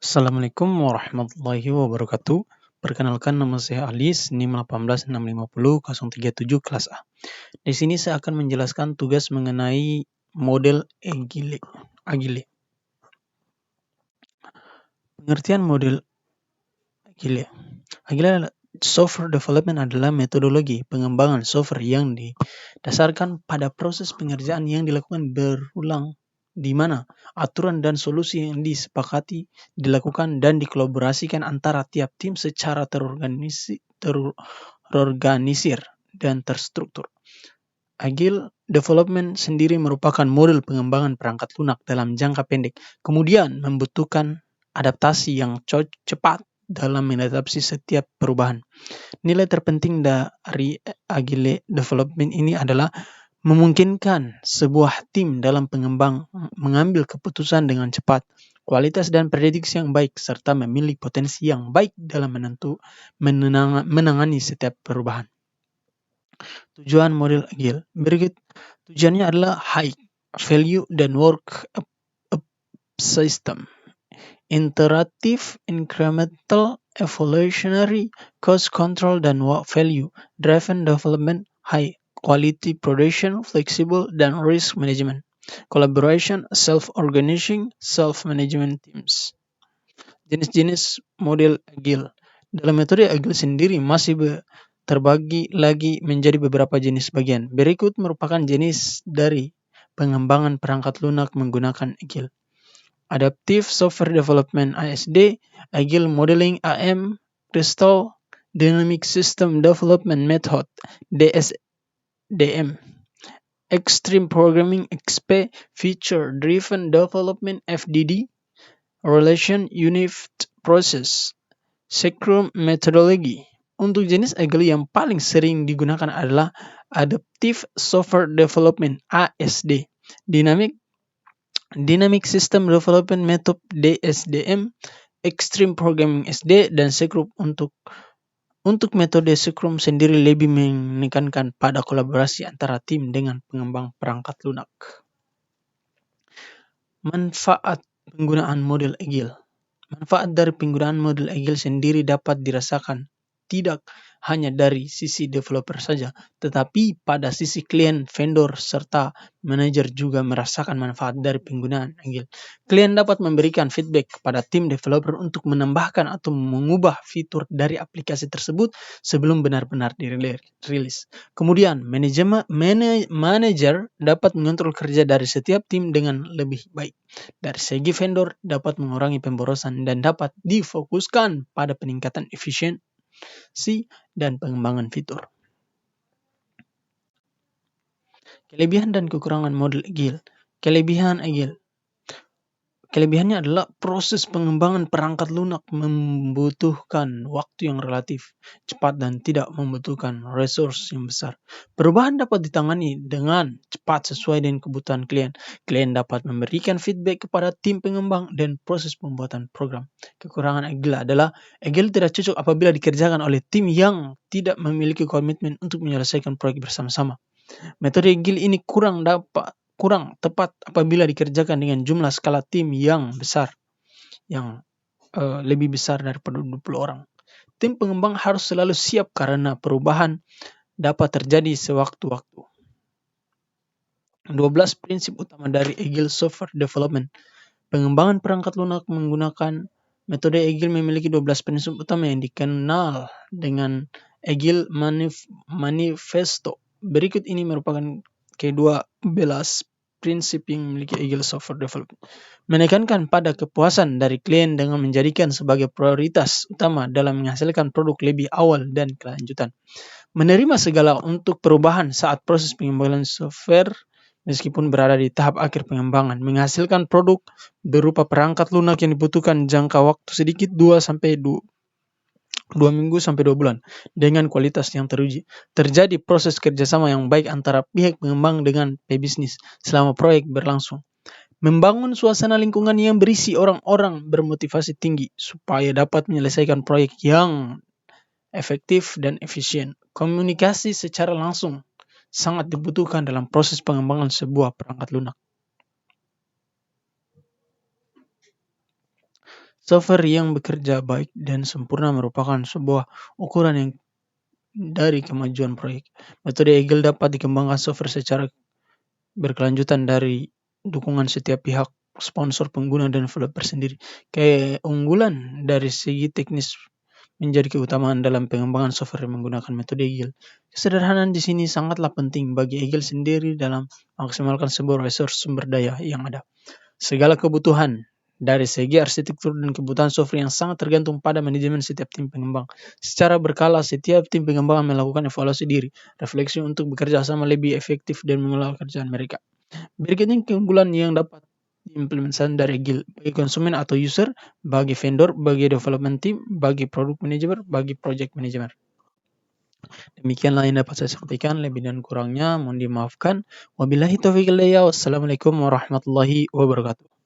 Assalamualaikum warahmatullahi wabarakatuh. Perkenalkan, nama saya Alis, NIM 18650 kelas A. Di sini saya akan menjelaskan tugas mengenai model Agile. Pengertian model Agile. Agile adalah software development adalah metodologi pengembangan software yang didasarkan pada proses pengerjaan yang dilakukan berulang, di mana aturan dan solusi yang disepakati dilakukan dan dikolaborasikan antara tiap tim secara terorganisir dan terstruktur. Agile development sendiri merupakan model pengembangan perangkat lunak dalam jangka pendek, kemudian membutuhkan adaptasi yang cepat dalam mengadaptasi setiap perubahan. Nilai terpenting dari Agile development ini adalah memungkinkan sebuah tim dalam pengembang mengambil keputusan dengan cepat, kualitas dan prediksi yang baik, serta memiliki potensi yang baik dalam menangani setiap perubahan. Tujuan model Agile berikut. Tujuannya adalah high value dan work up system, iterative, incremental, evolutionary, cost control, dan value driven development, high quality production, flexible, dan risk management, collaboration, self-organizing, self-management teams. Jenis-jenis model Agile. Dalam metode Agile sendiri masih terbagi lagi menjadi beberapa jenis bagian. Berikut merupakan jenis dari pengembangan perangkat lunak menggunakan Agile. Adaptive Software Development ASD, Agile Modeling AM, Crystal, Dynamic System Development Method DSDM, Extreme Programming XP, Feature Driven Development FDD, Relation Unit Process, Scrum Methodology. Untuk jenis Agile yang paling sering digunakan adalah Adaptive Software Development ASD, Dynamic System Development Method DSDM, Extreme Programming SD, dan Scrum. Untuk metode Scrum sendiri lebih menekankan pada kolaborasi antara tim dengan pengembang perangkat lunak. Manfaat penggunaan model Agile. Manfaat dari penggunaan model Agile sendiri dapat dirasakan tidak hanya dari sisi developer saja, tetapi pada sisi klien, vendor, serta manajer juga merasakan manfaat dari penggunaan Agile. Klien dapat memberikan feedback kepada tim developer untuk menambahkan atau mengubah fitur dari aplikasi tersebut sebelum benar-benar dirilis. Kemudian, manajer dapat mengontrol kerja dari setiap tim dengan lebih baik. Dari segi vendor, dapat mengurangi pemborosan dan dapat difokuskan pada peningkatan efisiensi dan pengembangan fitur. Kelebihan dan kekurangan model Agile. Kelebihannya adalah proses pengembangan perangkat lunak membutuhkan waktu yang relatif cepat dan tidak membutuhkan resource yang besar. Perubahan dapat ditangani dengan cepat sesuai dengan kebutuhan klien. Klien dapat memberikan feedback kepada tim pengembang dan proses pembuatan program. Kekurangan Agile adalah Agile tidak cocok apabila dikerjakan oleh tim yang tidak memiliki komitmen untuk menyelesaikan proyek bersama-sama. Metode Agile ini kurang tepat apabila dikerjakan dengan jumlah skala tim yang besar, yang lebih besar daripada 20 orang. Tim pengembang harus selalu siap karena perubahan dapat terjadi sewaktu-waktu. 12 prinsip utama dari Agile Software Development. Pengembangan perangkat lunak menggunakan metode Agile memiliki 12 prinsip utama yang dikenal dengan Agile Manifesto. Berikut ini merupakan ke-12 prinsip yang memiliki Agile Software Development. Menekankan pada kepuasan dari klien dengan menjadikan sebagai prioritas utama dalam menghasilkan produk lebih awal dan kelanjutan. Menerima segala untuk perubahan saat proses pengembangan software meskipun berada di tahap akhir pengembangan. Menghasilkan produk berupa perangkat lunak yang dibutuhkan jangka waktu sedikit 2 minggu sampai 2 bulan dengan kualitas yang teruji. Terjadi proses kerjasama yang baik antara pihak pengembang dengan pebisnis selama proyek berlangsung. Membangun suasana lingkungan yang berisi orang-orang bermotivasi tinggi supaya dapat menyelesaikan proyek yang efektif dan efisien. Komunikasi secara langsung sangat dibutuhkan dalam proses pengembangan sebuah perangkat lunak. Software yang bekerja baik dan sempurna merupakan sebuah ukuran yang dari kemajuan proyek. Metode Agile dapat dikembangkan software secara berkelanjutan dari dukungan setiap pihak, sponsor, pengguna, dan developer sendiri. Keunggulan dari segi teknis menjadi keutamaan dalam pengembangan software yang menggunakan metode Agile. Kesederhanaan di sini sangatlah penting bagi Agile sendiri dalam memaksimalkan sebuah resource sumber daya yang ada. Segala kebutuhan dari segi arsitektur dan kebutuhan software yang sangat tergantung pada manajemen setiap tim pengembang. Secara berkala, setiap tim pengembang melakukan evaluasi diri, refleksi untuk bekerja sama lebih efektif dan mengelola kerjaan mereka. Berikut ini keunggulan yang dapat diimplementasikan dari Agile bagi konsumen atau user, bagi vendor, bagi development team, bagi product manager, bagi project manager. Demikianlah yang dapat saya sampaikan, lebih dan kurangnya mohon dimaafkan. Wabillahi taufiq wal hidayah. Wassalamualaikum warahmatullahi wabarakatuh.